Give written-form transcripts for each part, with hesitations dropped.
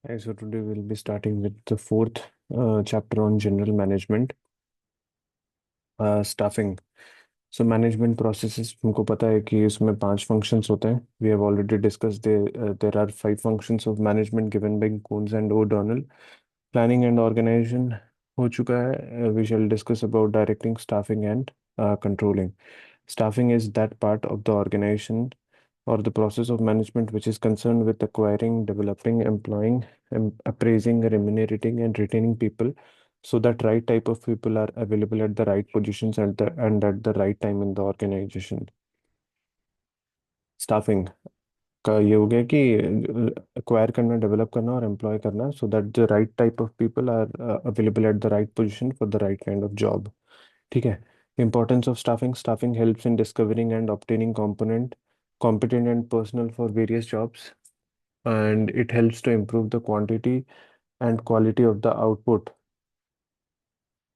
So today we'll be starting with the fourth chapter on general management, staffing. So management processes तुमको पता है कि उसमें 5 functions होते हैं. We have already discuss there are 5 functions of management given by Koontz and O'Donnell. Planning and organisation हो चुका है. We shall discuss about directing, staffing and controlling. Staffing is that part of the organization or the process of management which is concerned with acquiring, developing, employing, appraising, remunerating, and retaining people so that right type of people are available at the right positions and at the right time in the organization. Staffing का ये हो गया कि acquire करना, develop करना और employ करना so that the right type of people are available at the right position for the right kind of job. ठीक है. Importance of staffing helps in discovering and obtaining competent and personnel for various jobs, and it helps to improve the quantity and quality of the output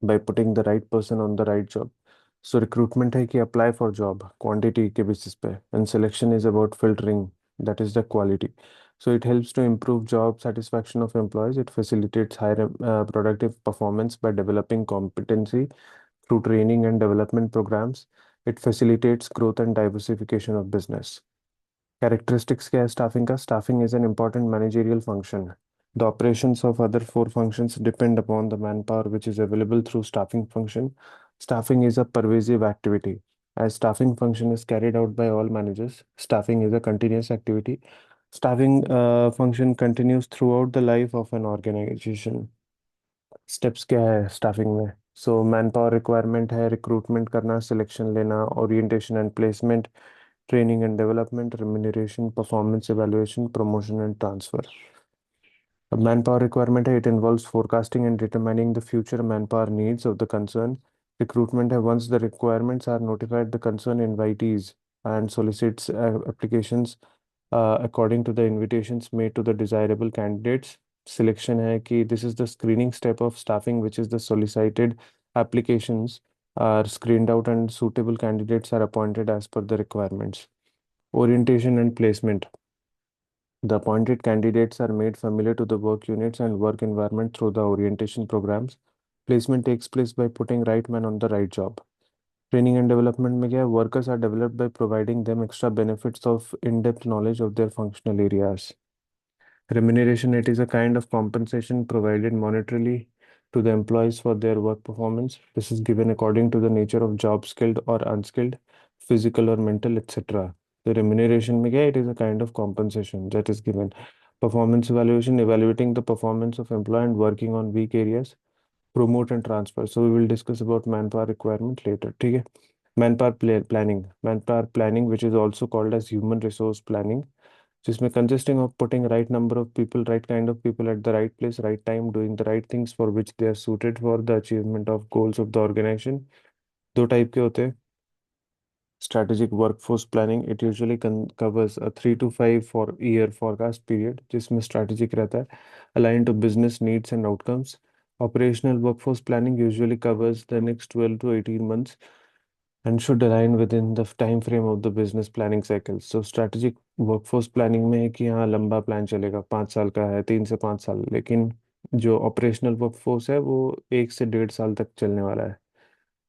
by putting the right person on the right job. So recruitment है कि apply for job quantity के basis पे, and selection is about filtering, that is the quality. So it helps to improve job satisfaction of employees. It facilitates higher productive performance by developing competency through training and development programs. It facilitates growth and diversification of business. Characteristics क्या है staffing का? Staffing is an important managerial function. The operations of other 4 functions depend upon the manpower which is available through staffing function. Staffing is a pervasive activity. As staffing function is carried out by all managers, staffing is a continuous activity. Staffing function continues throughout the life of an organization. Steps क्या है staffing में? So manpower requirement है, recruitment करना, selection लेना, orientation and placement, training and development, remuneration, performance evaluation, promotion and transfer. A manpower requirement है, it involves forecasting and determining the future manpower needs of the concern. Recruitment है, once the requirements are notified, the concern invitees and solicits applications according to the invitations made to the desirable candidates. Selection है कि this is the screening step of staffing, which is the solicited applications are screened out and suitable candidates are appointed as per the requirements. Orientation and placement. The appointed candidates are made familiar to the work units and work environment through the orientation programs. Placement takes place by putting right man on the right job. Training and development में क्या है? Workers are developed by providing them extra benefits of in-depth knowledge of their functional areas. Remuneration, it is a kind of compensation provided monetarily to the employees for their work performance. This is given according to the nature of job, skilled or unskilled, physical or mental, etc. The remuneration में क्या है? It is a kind of compensation that is given. Performance evaluation, evaluating the performance of employee and working on weak areas. Promote and transfer. So we will discuss about manpower requirement later. ठीक है. Manpower planning, which is also called as human resource planning, जिसमें consisting of putting right number of people, right kind of people at the right place, right time, doing the right things for which they are suited for the achievement of goals of the organization. दो type के होते हैं. Strategic workforce planning, it usually covers a 3 to 5 year forecast period जिसमें strategic रहता है, aligned to business needs and outcomes. Operational workforce planning usually covers the next 12 to 18 months and should align within the time frame of the business planning cycle. So strategic workforce planning में है कि हाँ लंबा plan चलेगा, 5 साल का है, 3 से 5 साल, लेकिन जो ऑपरेशनल वर्कफोर्स है वो 1 से 1.5 साल तक चलने वाला है.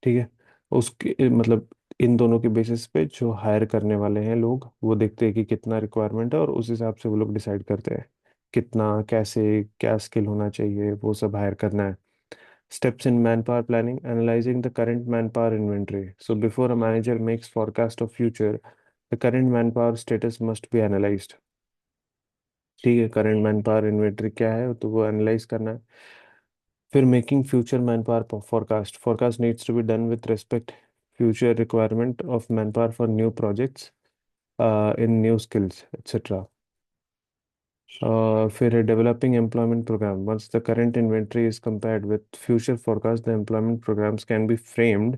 ठीक है. उसके मतलब इन दोनों के बेसिस पे जो हायर करने वाले हैं लोग वो देखते हैं कि कितना रिक्वायरमेंट है और उस हिसाब से वो लोग डिसाइड करते हैं कितना, कैसे, क्या स्किल होना चाहिए, वो सब हायर करना है. Steps in manpower planning, analyzing the current manpower inventory. So before a manager makes forecast of future, the current manpower status must be analyzed. ठीक है. करंट मैनपावर इन्वेंटरी क्या है तो वो एनालाइज करना है. फिर making future manpower forecast needs to be done with respect future requirement of manpower for new projects in new skills etc. फिर developing employment program. Once the current inventory is compared with future forecast, the employment programs can be framed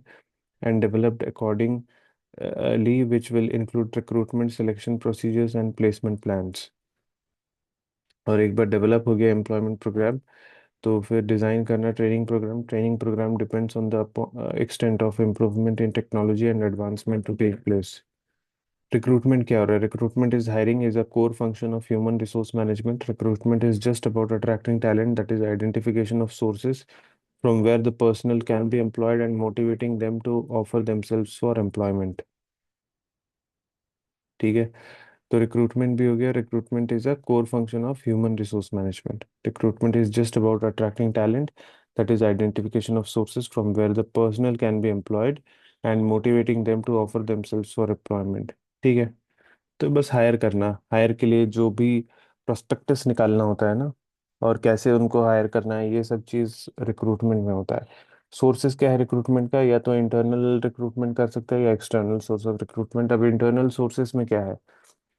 and developed accordingly, which will include recruitment, selection procedures, and placement plans. और एक बार develop हो गया employment programme तो फिर design करना training program depends on the extent of improvement in technology and advancement to take place. Recruitment क्या हो रहा है? Recruitment is hiring is a core function of human resource management. Recruitment is just about attracting talent, that is identification of sources from where the personnel can be employed and motivating them to offer themselves for employment. ठीक है, तो recruitment भी हो गया. Recruitment is a core function of human resource management. Recruitment is just about attracting talent, that is identification of sources from where the personnel can be employed and motivating them to offer themselves for employment. ठीक है, तो बस higher करना, higher के लिए जो भी prospectus निकालना होता है ना, और कैसे उनको हायर करना है, ये सब चीज़ रिक्रूटमेंट में होता है. सोर्सेज क्या है रिक्रूटमेंट का? या तो इंटरनल रिक्रूटमेंट कर सकते हैं या एक्सटर्नल सोर्स ऑफ रिक्रूटमेंट. अब इंटरनल सोर्सेज में क्या है?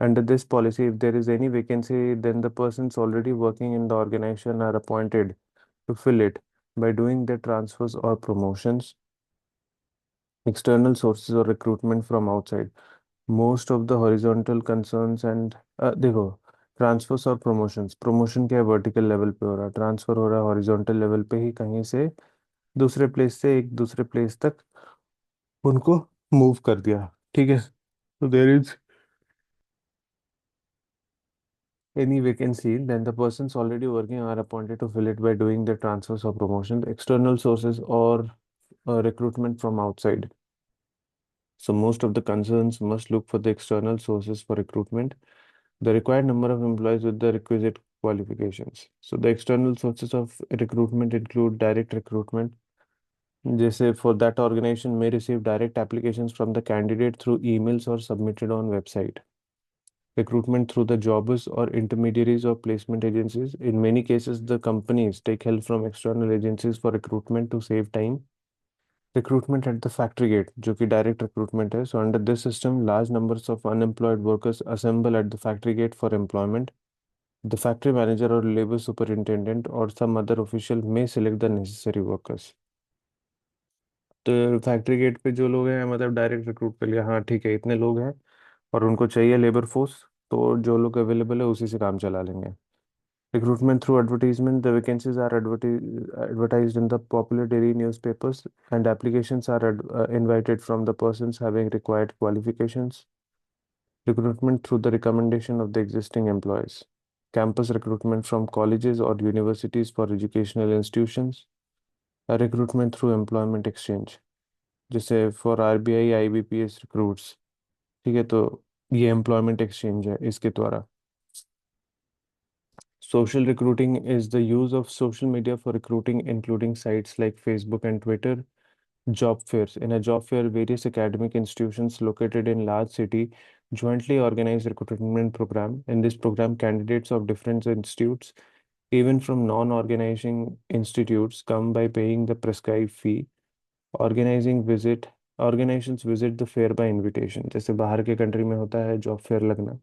Under this policy, if there is any vacancy, then the persons already working in the organisation are appointed to fill it by doing their transfers or promotions. External sources or recruitment from outside. Most of the horizontal concerns and देखो, transverse और promotions. Promotion क्या है? Vertical level पे हो रहा है. Transfer हो रहा है हॉरिजॉन्टल लेवल पे ही, कहीं से दूसरे प्लेस से एक दूसरे प्लेस तक उनको मूव कर दिया. ठीक है, तो there is any vacancy, then the persons already working are appointed to fill it by doing the transfers or promotions. External sources or recruitment from outside. So most of the concerns must look for the external sources for recruitment, the required number of employees with the requisite qualifications. So the external sources of recruitment include direct recruitment. जैसे for that organization may receive direct applications from the candidate through emails or submitted on website. Recruitment through the jobbers or intermediaries or placement agencies. In many cases, the companies take help from external agencies for recruitment to save time. Recruitment at the factory gate, जो कि direct recruitment है. So under this system, large numbers of unemployed workers assemble at the factory gate for employment. The factory manager or labor superintendent or some other official may select the necessary workers. तो factory gate पे जो लोग हैं, मतलब direct recruit कर लिया, हाँ ठीक है इतने लोग हैं और उनको चाहिए लेबर फोर्स, तो जो लोग अवेलेबल है उसी से काम चला लेंगे. Recruitment through advertisement. The vacancies are advertised in the popular daily newspapers, and applications are invited from the persons having required qualifications. Recruitment through the recommendation of the existing employees. Campus recruitment from colleges or universities for educational institutions. Recruitment through employment exchange. जैसे for RBI IBPS recruits. ठीक है, तो ये employment exchange है इसके द्वारा. Social recruiting is the use of social media for recruiting, including sites like Facebook and Twitter. Job fairs. In a job fair, various academic institutions located in large city jointly organize recruitment program. In this program, candidates of different institutes, even from non-organizing institutes, come by paying the prescribed fee. Organizing visit Organizations visit the fair by invitation. जैसे बाहर के country में होता है job fair लगना.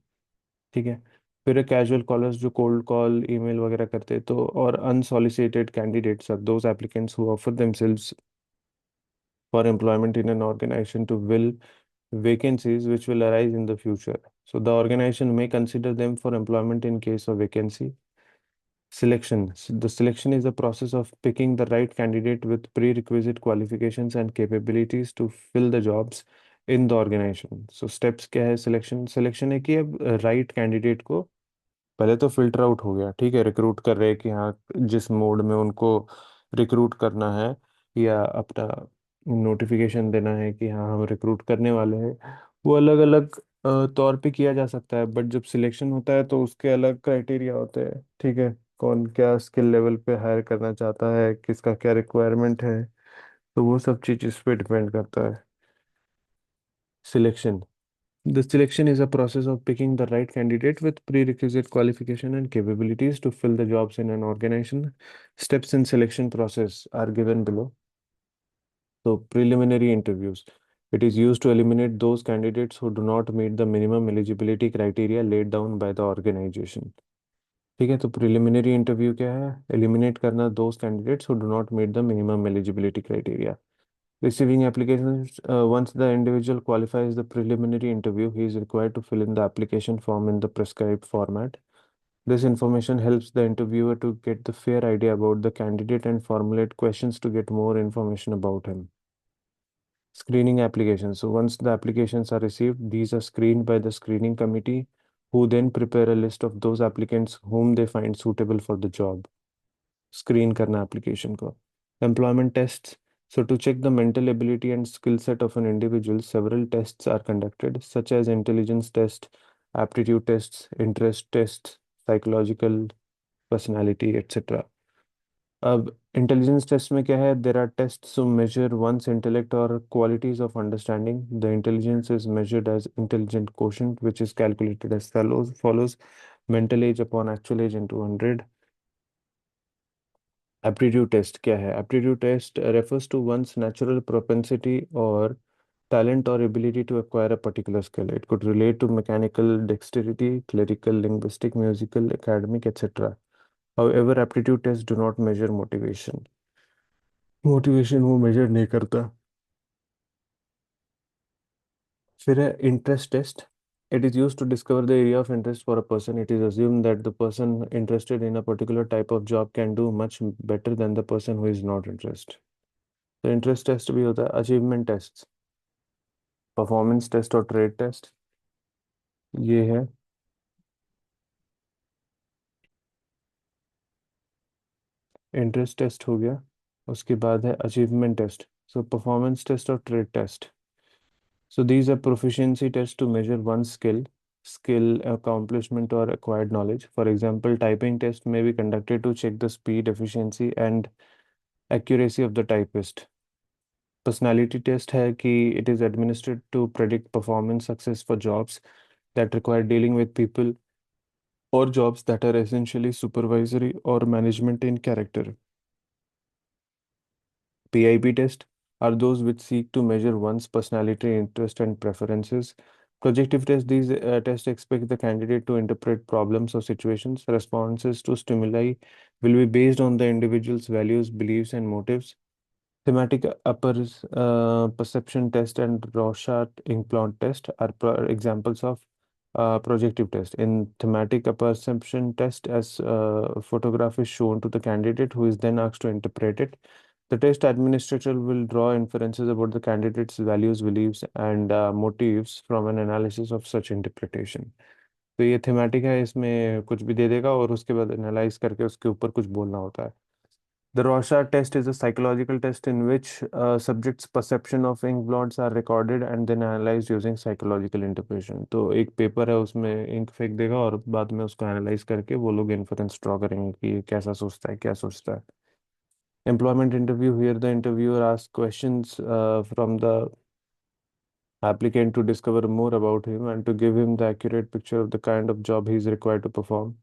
ठीक है, फिर कैजुअल कॉलर्स जो कोल्ड कॉल ईमेल वगैरह करते हैं, तो और unsolicited candidates are those applicants who offer themselves for employment in an organisation to will vacancies which will arise in the future. So the organization may consider them for employment in case of vacancy. Selection. So the selection is the process of picking the right candidate with prerequisite qualifications and capabilities to fill the jobs in the organization. So steps क्या है? Selection. Selection है कि अब right candidate को पहले तो filter out हो गया. ठीक है, रिक्रूट कर रहे हैं कि हाँ जिस मोड में उनको रिक्रूट करना है, या अपना नोटिफिकेशन देना है कि हाँ हम रिक्रूट करने वाले हैं, वो अलग अलग तौर पे किया जा सकता है. बट जब सिलेक्शन होता है तो उसके अलग क्राइटेरिया होते हैं. ठीक है, कौन क्या स्किल लेवल पे हायर करना चाहता है, किसका क्या रिक्वायरमेंट है, तो वो सब चीज़ इस पे डिपेंड करता है. Selection. The selection is a process of picking the right candidate with prerequisite qualification and capabilities to fill the jobs in an organization. Steps in selection process are given below. So, preliminary interviews. It is used to eliminate those candidates who do not meet the minimum eligibility criteria laid down by the organization. ठीक है, तो preliminary interview क्या है? Eliminate करना those candidates who do not meet the minimum eligibility criteria. Receiving applications, once the individual qualifies the preliminary interview, he is required to fill in the application form in the prescribed format. This information helps the interviewer to get the fair idea about the candidate and formulate questions to get more information about him. Screening applications. So once the applications are received, these are screened by the screening committee, who then prepare a list of those applicants whom they find suitable for the job. Screen करना application को. Employment tests. So to check the mental ability and skill set of an individual, several tests are conducted, such as intelligence test, aptitude tests, interest tests, psychological, personality, etc. अब intelligence test में क्या है, there are test to measure one's intellect और qualities of understanding. The intelligence is measured as intelligent quotient which is calculated as follows: mental age upon actual age into 100. Aptitude test क्या है? Aptitude test refers to one's natural propensity or talent or ability to acquire a particular skill. It could relate to mechanical dexterity, clerical, linguistic, musical, academic, etc. However, aptitude tests do not measure motivation. Motivation वो measure नहीं करता. फिर है interest test. It is used to discover the area of interest for a person. It is assumed that the person interested in a particular type of job can do much better than the person who is not interested. तो interest test भी होता है. Achievement test, performance test और trade test, ये है. Interest test हो गया. उसके बाद है achievement test. So performance test और trade test. So these are proficiency tests to measure one's skill, accomplishment, or acquired knowledge. For example, typing test may be conducted to check the speed, efficiency, and accuracy of the typist. Personality test है कि it is administered to predict performance success for jobs that require dealing with people or jobs that are essentially supervisory or management in character. PIP test are those which seek to measure one's personality, interest, and preferences. Projective test, these tests expect the candidate to interpret problems or situations. Responses to stimuli will be based on the individual's values, beliefs, and motives. Thematic upper perception test and Rorschach implant test are examples of projective test. In thematic perception test, as a photograph is shown to the candidate, who is then asked to interpret it. The test administrator will draw inferences about the candidate's values, beliefs, and motives from an analysis of such interpretation. तो ये thematic है, इसमें कुछ भी दे देगा और उसके बाद एनालाइज करके उसके ऊपर कुछ बोलना होता है. The Rorschach test is a psychological test in which subjects' perception of ink blots are recorded and then analyzed using psychological interpretation. तो एक पेपर है, उसमें इंक फेंक देगा और बाद में उसको एनालाइज करके वो लोग इन्फरेंस ड्रॉ करेंगे कि ये कैसा सोचता है, क्या सोचता है. Employment interview. Here the interviewer asks questions from the applicant to discover more about him and to give him the accurate picture of the kind of job he is required to perform.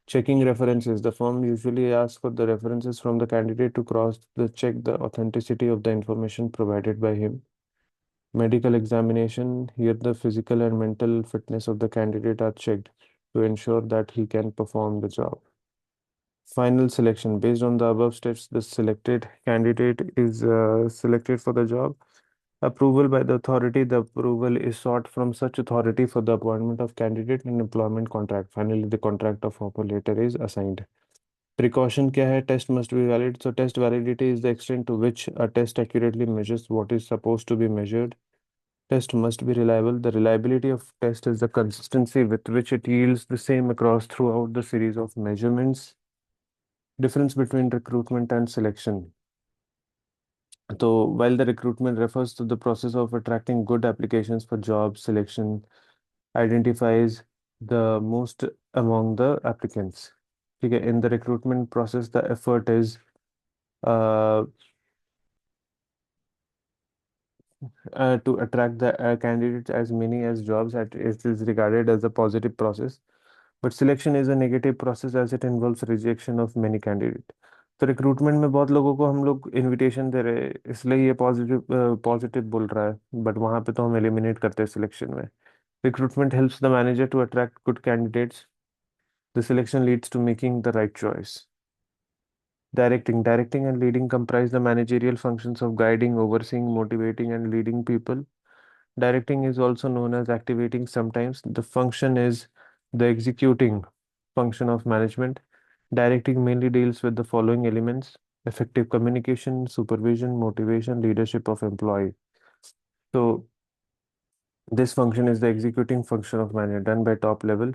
Checking references. The firm usually asks for the references from the candidate to cross the check the authenticity of the information provided by him. Medical examination. Here the physical and mental fitness of the candidate are checked to ensure that he can perform the job. Final selection. Based on the above steps, the selected candidate is selected for the job. Approval by the authority. The approval is sought from such authority for the appointment of candidate and employment contract. Finally, the contract of offer letter is assigned. Precaution क्या है? Test must be valid. So test validity is the extent to which a test accurately measures what is supposed to be measured. Test must be reliable. The reliability of test is the consistency with which it yields the same across throughout the series of measurements. Difference between recruitment and selection. So while the recruitment refers to the process of attracting good applications for jobs, selection identifies the most among the applicants. Okay, in the recruitment process, the effort is uh, to attract the candidates as many as jobs that it is regarded as a positive process. But selection is a negative process as it involves rejection of many candidates. तो recruitment में बहुत लोगों को हम लोग invitation दे रहे हैं, इसलिए ये पॉजिटिव पॉजिटिव बोल रहा है, बट वहाँ पे तो हम एलिमिनेट करते हैं सिलेक्शन में. Recruitment helps the manager to attract good candidates. The selection leads to making the right choice. Directing and leading comprise the managerial functions of guiding, overseeing, motivating, and leading people. Directing is also known as activating sometimes. The function is the executing function of management. Directing mainly deals with the following elements: effective communication, supervision, motivation, leadership of employee. तो this function is the executing function of manager done by top level.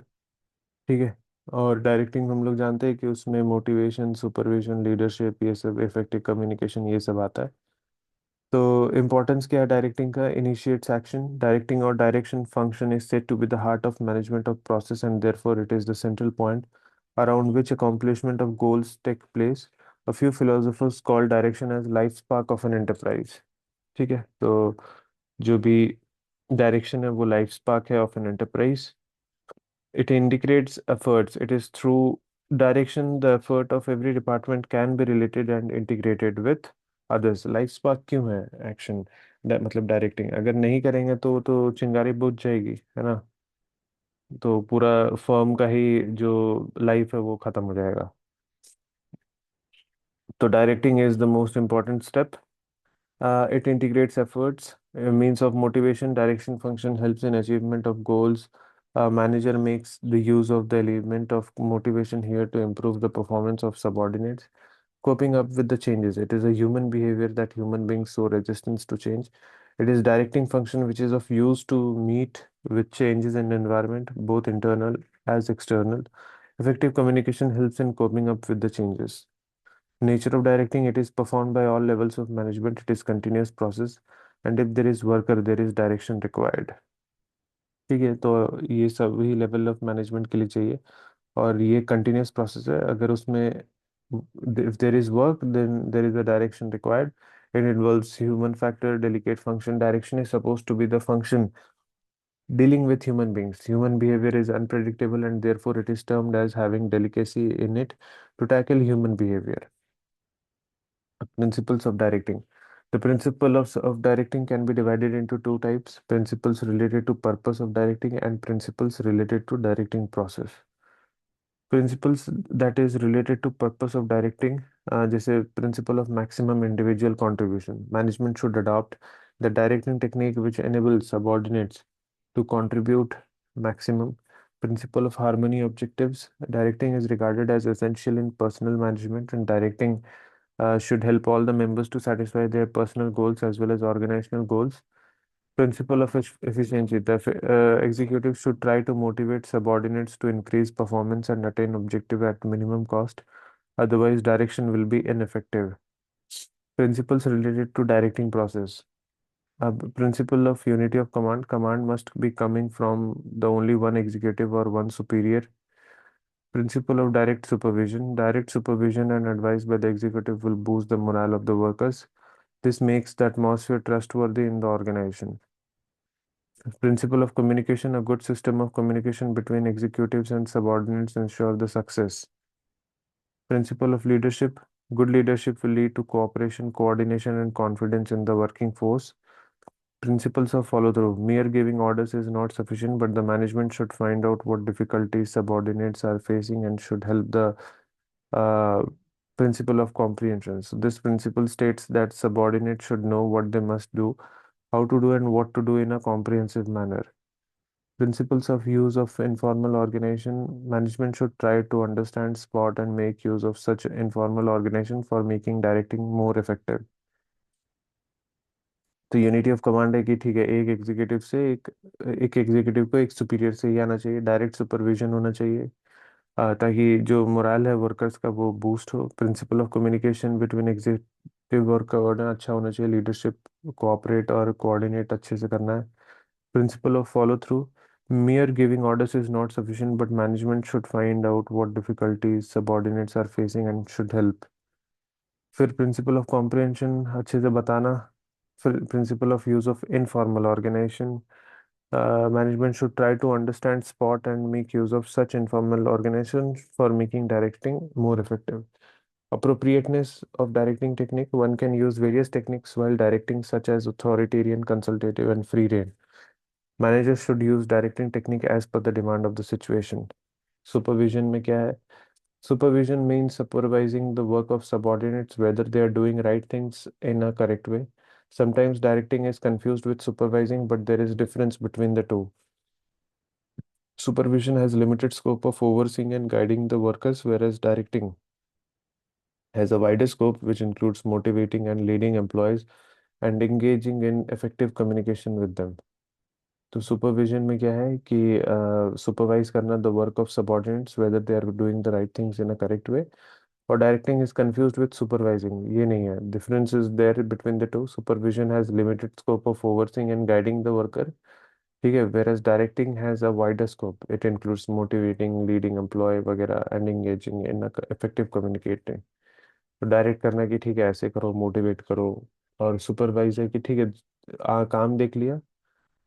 ठीक है। और directing हम लोग जानते हैं कि उसमें मोटिवेशन, सुपरविजन, लीडरशिप, ये सब, इफेक्टिव कम्युनिकेशन, ये सब आता है। तो इम्पोर्टेंस क्या है डायरेक्टिंग का? Initiates action. डायरेक्टिंग और direction function is said to be the heart of management of process and therefore it is the central point around which accomplishment of goals take place. A few philosophers call direction as life spark of an enterprise. ठीक है। तो जो भी direction है वो life spark है of an enterprise. It indicates efforts. It is through direction the effort of every department can be related and integrated with others. Life spark क्यों है एक्शन? मतलब डायरेक्टिंग अगर नहीं करेंगे तो चिंगारी बुझ जाएगी, है ना? तो पूरा फर्म का ही जो लाइफ है वो खत्म हो जाएगा। तो directing is the most important step. It integrates efforts, a means of motivation. Direction function helps in achievement of goals. A manager makes the use of the element of motivation here to improve the performance of subordinates. Coping up with the changes. It is a human behavior that human beings show resistance to change. It is directing function which is of use to meet with changes in environment, both internal as external. Effective communication helps in coping up with the changes. Nature of directing, it is performed by all levels of management. It is continuous process, and if there is worker, there is direction required. ठीक है। तो ये सभी level of management के लिए चाहिए, और ये कंटिन्यूस प्रोसेस है। अगर उसमें if there is work, then there is a direction required. It involves human factor, delicate function. Direction is supposed to be the function dealing with human beings. Human behavior is unpredictable, and therefore it is termed as having delicacy in it to tackle human behavior. Principles of directing. The principle of directing can be divided into two types: principles related to purpose of directing and principles related to directing process. Principles that is related to purpose of directing, जैसे principle of maximum individual contribution. Management should adopt the directing technique which enables subordinates to contribute maximum. Principle of harmony objectives. Directing is regarded as essential in personal management, and directing should help all the members to satisfy their personal goals as well as organizational goals. Principle of efficiency. The executive should try to motivate subordinates to increase performance and attain objective at minimum cost. Otherwise, direction will be ineffective. Principles related to directing process. Principle of unity of command. Command must be coming from the only one executive or one superior. Principle of direct supervision. Direct supervision and advice by the executive will boost the morale of the workers. This makes the atmosphere trustworthy in the organization. Principle of communication. A good system of communication between executives and subordinates ensure the success. Principle of leadership. Good leadership will lead to cooperation, coordination, and confidence in the working force. Principles of follow through. Mere giving orders is not sufficient, but the management should find out what difficulties subordinates are facing and should help the uh, principle of comprehension. So, this principle states that subordinates should know what they must do, how to do, and what to do in a comprehensive manner. Principles of use of informal organization. Management should try to understand, spot, and make use of such informal organization for making directing more effective. तो unity of command है कि ठीक है, एक executive से एक एक executive को एक सुपीरियर से ही आना चाहिए, डायरेक्ट सुपरविजन होना चाहिए, ताकि जो मोरल है वर्कर्स का वो बूस्ट हो। Principle of communication between executive और कोऑर्डिनेट अच्छा होना चाहिए, लीडरशिप कोऑपरेट और कोऑर्डिनेट अच्छे से करना है। Principle of follow through. Mere giving orders is not sufficient, but management should find out what difficulties subordinates are facing and should help. फिर प्रिंसिपल ऑफ कॉम्प्रिहेंशन, अच्छे से बताना। फिर principle of use of informal organisation. Management should try to understand, spot, and make use of such informal organization for making directing more effective. Appropriateness of directing technique. One can use various techniques while directing, such as authoritarian, consultative, and free rein. Managers should use directing technique as per the demand of the situation. Supervision में क्या है? Supervision means supervising the work of subordinates, whether they are doing right things in a correct way. Sometimes directing is confused with supervising, but there is difference between the two. Supervision has limited scope of overseeing and guiding the workers, whereas directing has a wider scope which includes motivating and leading employees and engaging in effective communication with them. तो supervision में क्या है कि supervise करना the work of subordinates whether they are doing the right things in a correct way, और directing is confused with supervising, ये नहीं है, difference is there between the two. Supervision has limited scope of overseeing and guiding the worker, ठीक है, whereas directing has a wider scope. It includes motivating, leading employee वगैरह and engaging in a effective communicating. तो direct करना कि ठीक है ऐसे करो, मोटिवेट करो, और सुपरवाइजर कि ठीक है काम देख लिया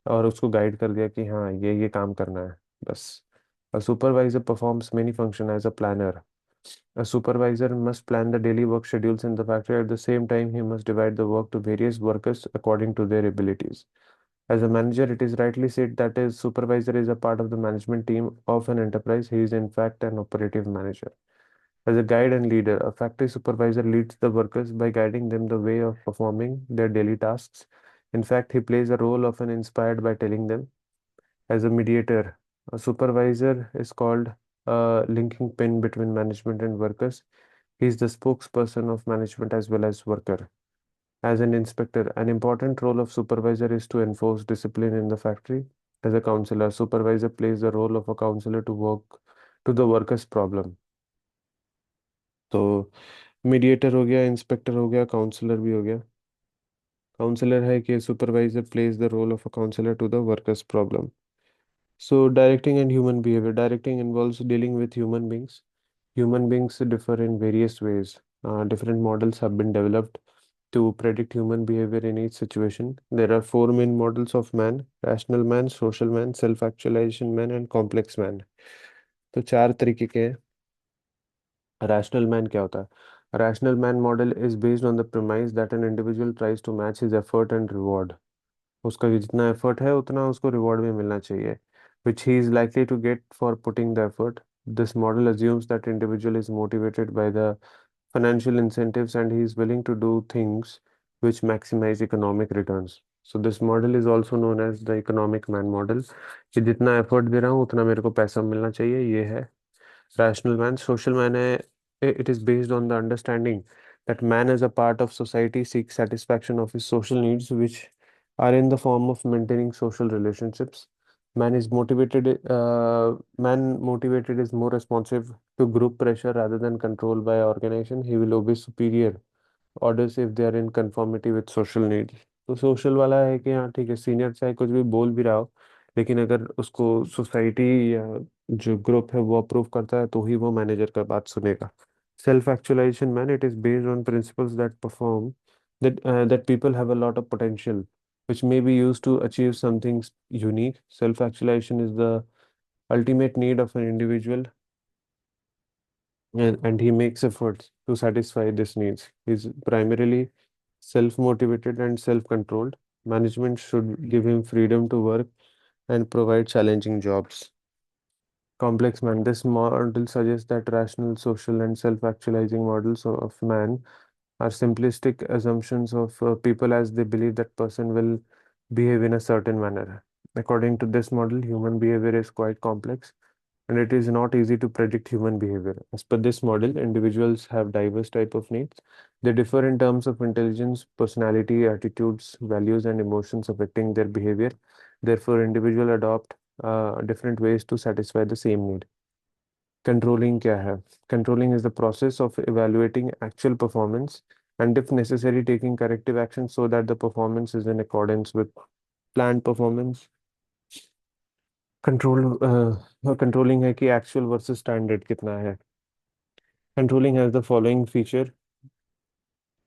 और उसको गाइड कर दिया कि हाँ ये काम करना है, बस। A supervisor performs many functions as a planner. A supervisor must plan the daily work schedules in the factory. At the same time, he must divide the work to various workers according to their abilities. As a manager, it is rightly said that a supervisor is a part of the management team of an enterprise. He is, in fact, an operative manager. As a guide and leader, a factory supervisor leads the workers by guiding them the way of performing their daily tasks. In fact, he plays a role often inspired by telling them. As a mediator, a supervisor is called a linking pin between management and workers. He is the spokesperson of management as well as worker. As an inspector, an important role of supervisor is to enforce discipline in the factory. As a counselor, supervisor plays the role of a counselor to work to the workers' problem. तो mediator हो गया, inspector हो गया, counsellor भी हो गया। Counsellor है कि supervisor plays the role of a counsellor to the workers problem. So directing and human behavior. Directing involves dealing with human beings. Human beings differ in various ways. Different models have been developed to predict human behavior in each situation. There are four main models of man: rational man, social man, self-actualization man, and complex man. तो चार तरीके के हैं। Rational man क्या होता है? Rational man model is based on the premise that an individual tries to match his effort and reward. उसका जितना एफर्ट है उतना उसको रिवॉर्ड भी मिलना चाहिए, which he is likely to get for putting the effort. This model assumes that individual is motivated by the financial incentives and he is willing to do things which maximize economic returns. So this model is also known as the economic man model, कि जितना effort दे रहा हूँ उतना मेरे को पैसा मिलना चाहिए, ये है rational man. Social man है, it is based on the understanding that man as a part of society seeks satisfaction of his social needs, which are in the form of maintaining social relationships. Man motivated is more responsive to group pressure rather than controlled by organization. He will obey superior orders if they are in conformity with social needs. तो social वाला है कि हाँ ठीक है, senior चाहे कुछ भी बोल भी रहा हो, लेकिन अगर उसको सोसाइटी या जो ग्रुप है वो अप्रूव करता है तो ही वो मैनेजर का बात सुनेगा। Self actualisation man, it is based on principles that perform that people have a lot of potential which may be used to achieve something unique. Self actualization is the ultimate need of an individual, and he makes efforts to satisfy these needs. He's primarily self-motivated and self-controlled. Management should give him freedom to work and provide challenging jobs. Complex man. This model suggests that rational, social, and self-actualizing models of man are simplistic assumptions of people as they believe that person will behave in a certain manner. According to this model, human behavior is quite complex and it is not easy to predict human behavior. As per this model, individuals have diverse type of needs. They differ in terms of intelligence, personality, attitudes, values, and emotions affecting their behavior. Therefore, individuals adopt different ways to satisfy the same need. Controlling क्या है? Controlling is the process of evaluating actual performance and if necessary taking corrective action so that the performance is in accordance with planned performance. Controlling है कि actual versus standard कितना है। Controlling has the following feature: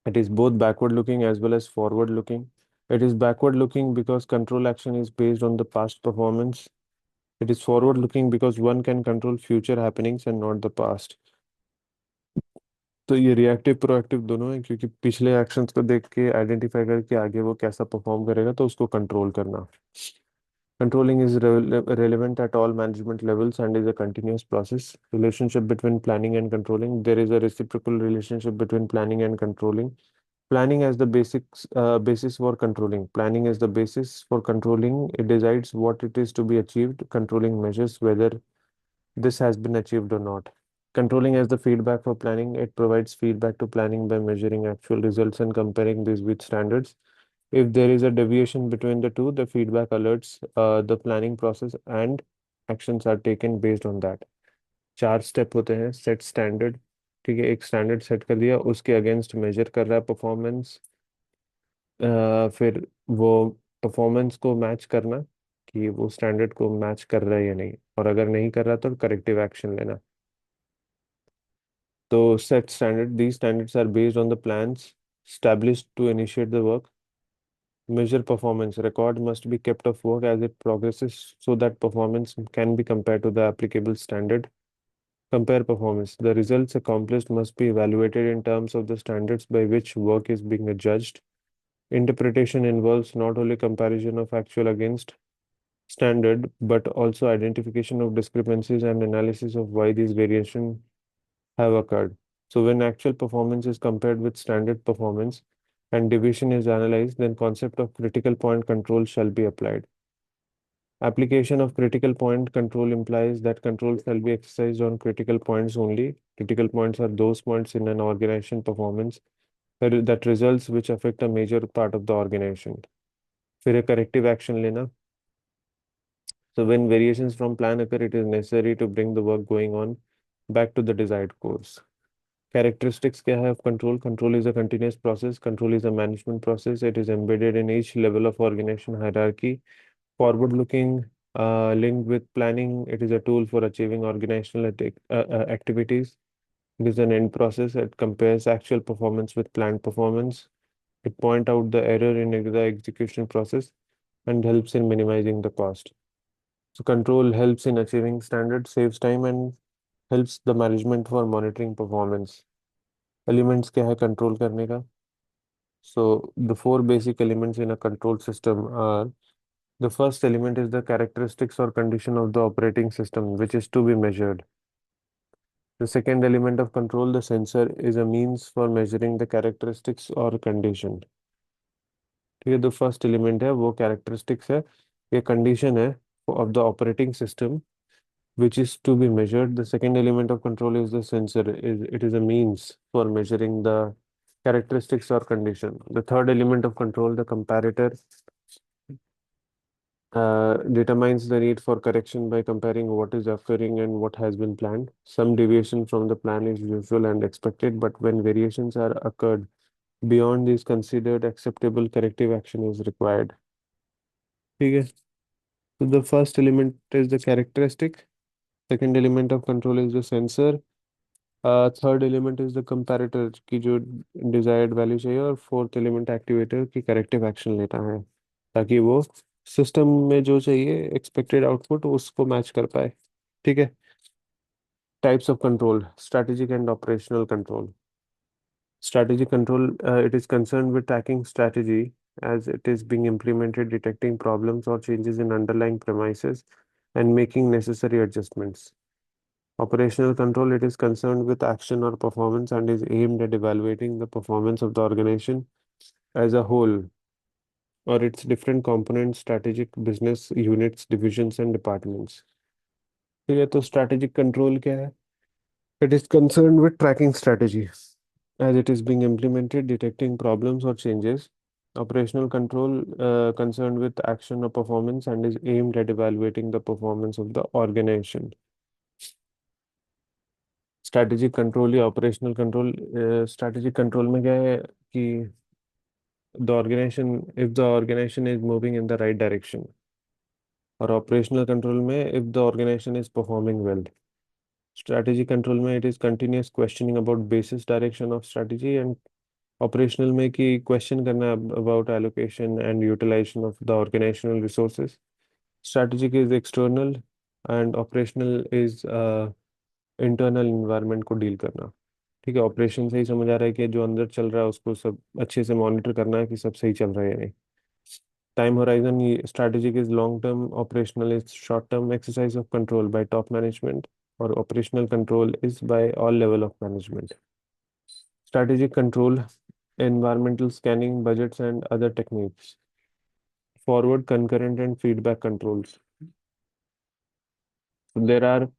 it is both backward looking as well as forward looking. It is backward looking because control action is based on the past performance. It is forward looking because one can control future happenings and not the past. तो ये reactive proactive दोनों है, क्योंकि पिछले actions को देख के identify करके आगे वो कैसा परफॉर्म करेगा तो उसको कंट्रोल करना। Controlling is relevant at all management levels and is a continuous process. Relationship between planning and controlling. There is a reciprocal relationship between planning and controlling. Planning as the basis for controlling. Planning is the basis for controlling. It decides what it is to be achieved. Controlling measures whether this has been achieved or not. Controlling as the feedback for planning. It provides feedback to planning by measuring actual results and comparing these with standards. If there is a deviation between the two, the feedback alerts the planning process and actions are taken based on that. 4 step होते हैं. Set standard. ठीक है, एक standard set कर दिया, उसके against major कर रहा है परफॉर्मेंस. फिर वो परफॉर्मेंस को मैच करना, कि वो स्टैंडर्ड को मैच कर रहा है या नहीं, और अगर नहीं कर रहा तो करेक्टिव एक्शन लेना. तो set standard, these standards are based on the plans established to initiate the work. Measure performance. Record must be kept of work as it progresses so that performance can be compared to the applicable standard. Compare performance. The results accomplished must be evaluated in terms of the standards by which work is being judged. Interpretation involves not only comparison of actual against standard, but also identification of discrepancies and analysis of why these variations have occurred. So when actual performance is compared with standard performance and deviation is analyzed, then concept of critical point control shall be applied. Application of critical point control implies that control shall be exercised on critical points only. Critical points are those points in an organization performance that results which affect a major part of the organization. फिर एक corrective action लेना. So when variations from plan occur, it is necessary to bring the work going on back to the desired course. Characteristics क्या है of control? Control is a continuous process. Control is a management process. It is embedded in each level of organization hierarchy. Forward-looking, linked with planning, it is a tool for achieving organizational activities. It is an end process. It compares actual performance with planned performance. It point out the error in the execution process and helps in minimizing the cost. So control helps in achieving standards, saves time, and helps the management for monitoring performance. Elements क्या है control करने का? So the four basic elements in a control system are: the first element is the characteristics or condition of the operating system, which is to be measured. The second element of control, the sensor, is a means for measuring the characteristics or condition. ठीक है, the first element है वो characteristics है, ये condition है of the operating system which is to be measured. The second element of control is the sensor. It is a means for measuring the characteristics or condition. The third element of control, the comparator, determines the need for correction by comparing what is occurring and what has been planned. Some deviation from the plan is usual and expected, but when variations are occurred beyond these considered acceptable, corrective action is required. ठीक है. So the first element is the characteristic. Second element of control is the sensor. Third element is the comparator की जो desired value चाहिए, और fourth element activator की corrective action लेता है ताकि वो सिस्टम में जो चाहिए एक्सपेक्टेड आउटपुट उसको मैच कर पाए. ठीक है. Types of control: strategic and operational control. Strategic control, it is concerned with tracking strategy as it is being implemented, detecting problems or changes in underlying premises, and making necessary adjustments. Operational control, it is concerned with action or performance and is aimed at evaluating the performance of the organization as a whole or its different components, strategic business units, divisions, and departments. ठीक है, तो strategic control क्या है? It is concerned with tracking strategy as it is being implemented, detecting problems or changes. Operational control, concerned with action or performance and is aimed at evaluating the performance of the organization. Strategic control या operational control. Strategic control में क्या है कि the organization, if the organization is moving in the right direction, और operational control में if the organization is performing well. Strategy control में it is continuous questioning about basis direction of strategy, and operational में कि question करना about allocation and utilization of the organizational resources. Strategic is external and operational is internal environment को deal करना. ठीक है, operation से ही समझ आ रहा है कि जो अंदर चल रहा है उसको सब अच्छे से मॉनिटर करना है कि सब सही चल रहा है या नहीं. टाइम होराइजन, ये strategic is long term, operational is short term exercise of control by top management, और operational control is by all level of management. Strategic control, environmental scanning, budgets, and other techniques. Forward, concurrent, and feedback controls. There are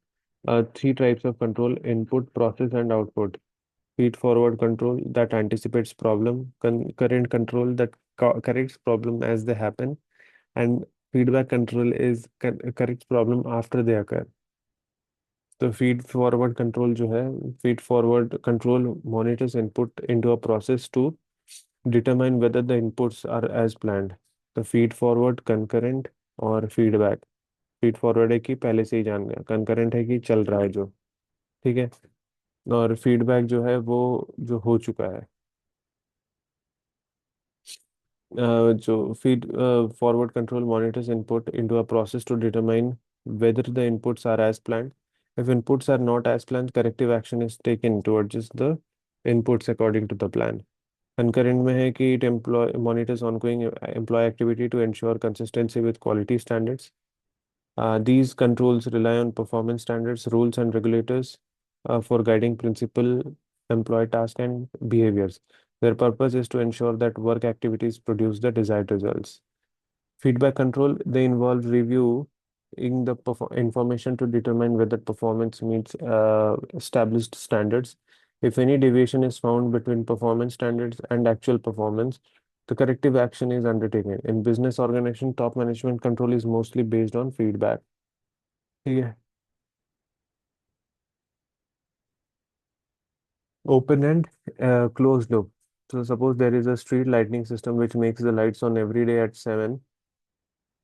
three types of control: input, process, and output. Feed forward control that anticipates problem, concurrent control that corrects problem as they happen, and feedback control is corrects problem after they occur. तो feed forward control जो है, feed forward control monitors input into a process to determine whether the inputs are as planned. तो feed forward, concurrent और feedback. Feed forward है कि पहले से ही जान गया, कंकरेंट है कि चल रहा है जो, ठीक है, और फीडबैक जो है वो जो हो चुका है। जो feed forward control monitors input into a process to determine whether the inputs are as planned. If inputs are not as planned, corrective action is taken to adjust the inputs according to the plan. Concurrent में है कि it employ monitors ongoing employee activity to ensure consistency with quality standards. These controls rely on performance standards, rules, and regulators for guiding principal employee tasks and behaviors. Their purpose is to ensure that work activities produce the desired results. Feedback control, they involve reviewing the information to determine whether performance meets established standards. If any deviation is found between performance standards and actual performance, the corrective action is undertaken. In business organization, top management control is mostly based on feedback. ठीक है। Open and closed loop. So suppose there is a street lighting system which makes the lights on every day at 7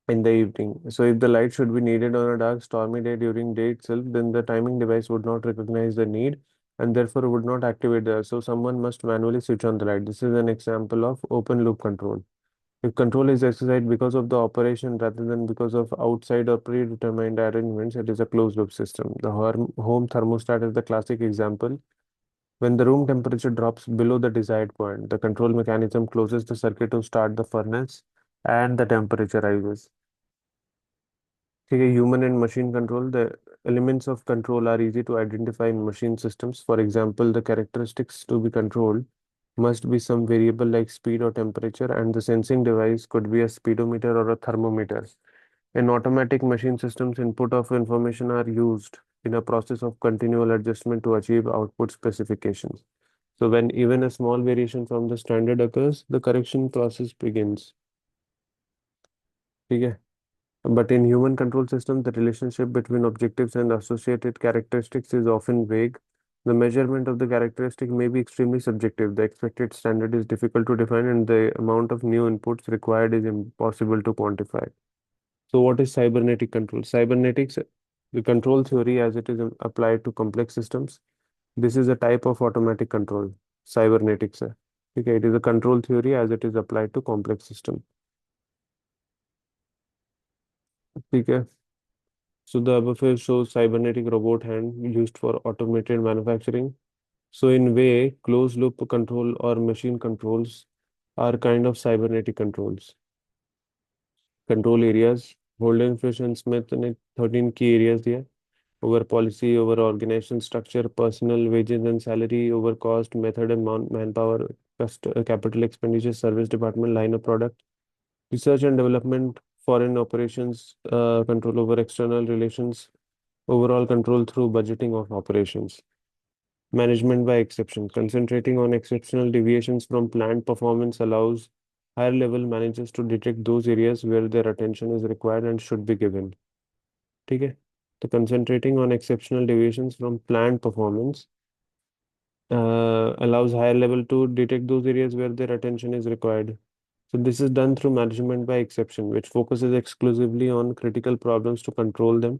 in the evening. So if the light should be needed on a dark, stormy day during day itself, then the timing device would not recognize the need and therefore would not activate the. So someone must manually switch on the light. This is an example of open loop control. If control is exercised because of the operation rather than because of outside or predetermined arrangements, it is a closed loop system. The home thermostat is the classic example. When the room temperature drops below the desired point, the control mechanism closes the circuit to start the furnace and the temperature rises. ठीक है, human and machine control. The elements of control are easy to identify in machine systems. For example, the characteristics to be controlled must be some variable like speed or temperature, and the sensing device could be a speedometer or a thermometer. In automatic machine systems, input of information are used in a process of continual adjustment to achieve output specifications. So when even a small variation from the standard occurs, the correction process begins. ठीक है। But in human control system, the relationship between objectives and associated characteristics is often vague. The measurement of the characteristic may be extremely subjective. The expected standard is difficult to define, and the amount of new inputs required is impossible to quantify. So, what is cybernetic control? Cybernetics, the control theory as it is applied to complex systems. This is a type of automatic control. Cybernetics है। ठीक है, it is a control theory as it is applied to complex system. ठीक है। So the above is shows cybernetic robot hand used for automated manufacturing. So in way, closed loop control or machine controls are kind of cybernetic controls. Control areas. Holden Fish Smith ने 13 key areas दिया. Over policy, over organizational structure, personal wages and salary, over cost, method and manpower, capital expenditure, service department, line of product, research and development, foreign operations, control over external relations, overall control through budgeting of operations. Management by exception. Concentrating on exceptional deviations from planned performance allows higher level managers to detect those areas where their attention is required and should be given. ठीक है, तो concentrating on exceptional deviations from planned performance allows higher level to detect those areas where their attention is required. So this is done through management by exception, which focuses exclusively on critical problems to control them.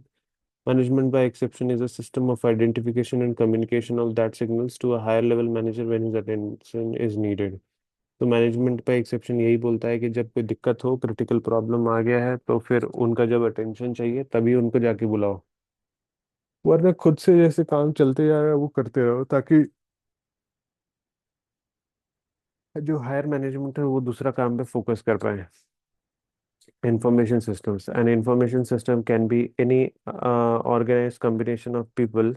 Management by exception is a system of identification and communication of that signals to a higher level manager when his attention is needed. तो management पे exception यही बोलता है कि जब कोई दिक्कत हो, क्रिटिकल प्रॉब्लम आ गया है, तो फिर उनका जब अटेंशन चाहिए तभी उनको जाके बुलाओ, वरना खुद से जैसे काम चलते जा रहा है वो करते रहो, ताकि जो हायर मैनेजमेंट है वो दूसरा काम पे फोकस कर पाए। Information systems. An information system can be any organized combination of people,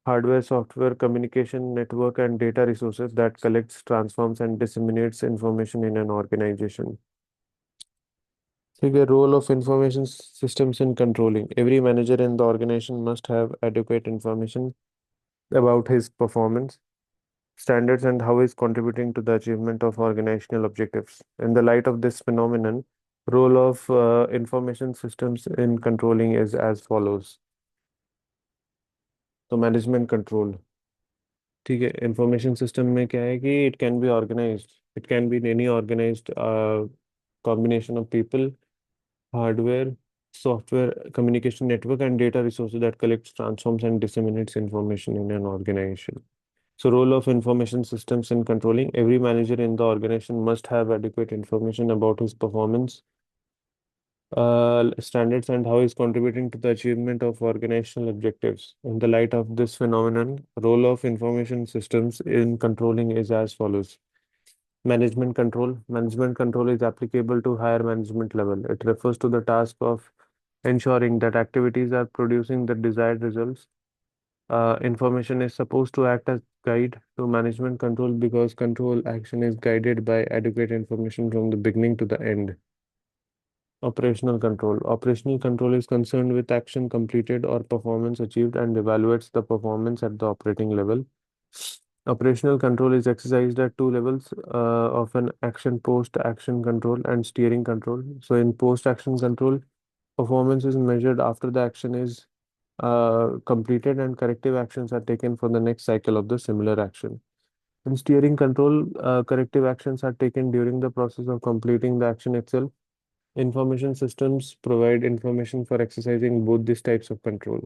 hardware, software, communication, network, and data resources that collects, transforms, and disseminates information in an organization. The role of information systems in controlling. Every manager in the organization must have adequate information about his performance. standards and how is contributing to the achievement of organizational objectives. In the light of this phenomenon, role of information systems in controlling is as follows. तो management control, ठीक है, information system में क्या है कि it can be organised, it can be any organised combination of people, hardware, software, communication network, and data resources that collects, transforms, and disseminates information in an organization. So, role of information systems in controlling: every manager in the organization must have adequate information about his performance, standards, and how he's contributing to the achievement of organizational objectives. In the light of this phenomenon, role of information systems in controlling is as follows. Management control. Management control is applicable to higher management level. It refers to the task of ensuring that activities are producing the desired results. Information is supposed to act as guide to management control because control action is guided by adequate information from the beginning to the end. Operational control. Operational control is concerned with action completed or performance achieved and evaluates the performance at the operating level. Operational control is exercised at two levels of an action: post-action control and steering control. So in post-action control, performance is measured after the action is completed and corrective actions are taken for the next cycle of the similar action. In steering control, corrective actions are taken during the process of completing the action itself. Information systems provide information for exercising both these types of control.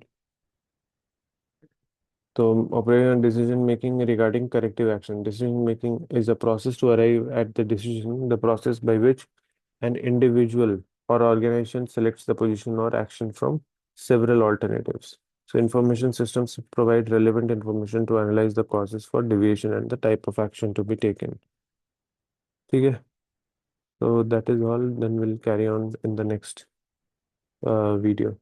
So, operating and decision making regarding corrective action. Decision making is a process to arrive at the decision, the process by which an individual or organization selects the position or action from several alternatives. So, information systems provide relevant information to analyze the causes for deviation and the type of action to be taken. Okay, so that is all. Then we'll carry on in the next video.